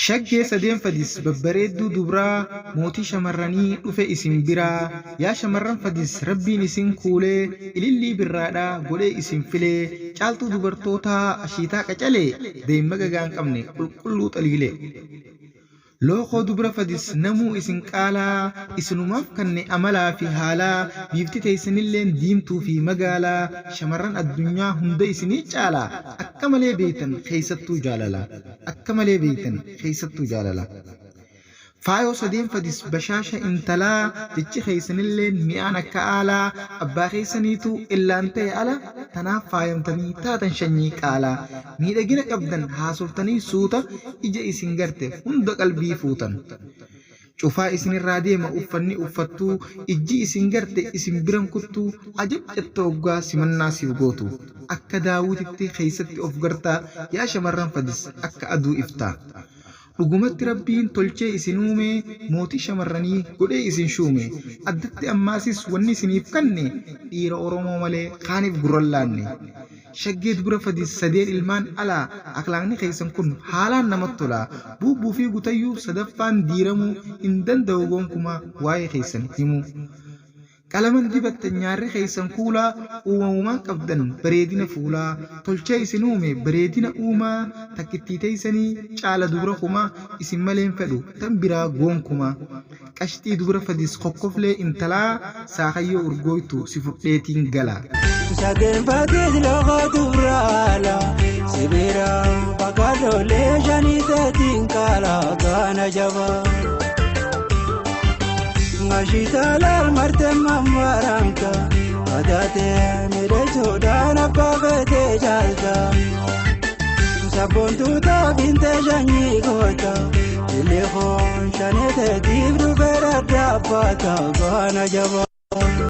Shaggee sadeen fadis babbareedduu dubraa mootii shamarranii dhufe isin biraa yaa shamarran fadis rabbiin isin kuulee ilillii birraadhaa godhee isin filee caaltuu dubartootaa ashiitaa qacalee deemma gagaan qabne qulqulluu xaliilee. Lookoo dubra fadis namuu isin qaalaa isinumaaf kanne amalaa fi haalaa biifti teessanilleen diimtuu fi magaalaa shamarran addunyaa hunda isinii caalaa akka malee beeytan keessattuu jaalala akka malee beeytan keessattuu jaalala. Faayoo sadeen fadis bashaasha intalaa jechi keessanilleen mi'aan akka aalaa abbaa keessaniitu illaan ta'e ala tanaaf faayamtanii taatan shanyii qaalaa miidhagina qabdan haasoftanii suuta ija isin garte hunda qalbii fuutan. Cufaa isinirraa deema uffanni uffattuu ijji isin garte isin biran kuttuu ajajjatta waggaa simannaa siif gootu akka daawwititti keessatti of gartaa yaa shamarran fadis akka aduu iftaa. Dhugumatti rabbiin tolchee isin uume mootii shamarranii godhee isin shuume addatti ammaasis wanni isiniif kanne dhiira Oromoo malee kaaniif gurran laanne. Shaggee dubra fadis sadeen ilmaan alaa akhlaaqni keessan kun haalaan namatti tola bubbuu fi gutayyuu sadaffaan diiramuu hin danda'u gonkumaa waa'ee keessan himuu. Qalaman dibattan nyaarri keessan kuulaa uumamumaan qabdan bareedina fuulaa tolchee isin uume bareedina uumaa takkittii teessanii caala dubra kumaa isin maleen fedhu tan biraa goonkumaa. Qashxii dubra fadis kokkoflee intalaa saakayyoo urgooytu si fudheetiin gala. Sageen fadis lookoo dubraala sibira bakkaadoolee shanii teetiin kaala gaana jabaa. Mashitalar marte mamaranka adate mere chodana pavete jalta sabon tuta binte janyi gota ile khon shanete divru vera dapata gana jaba.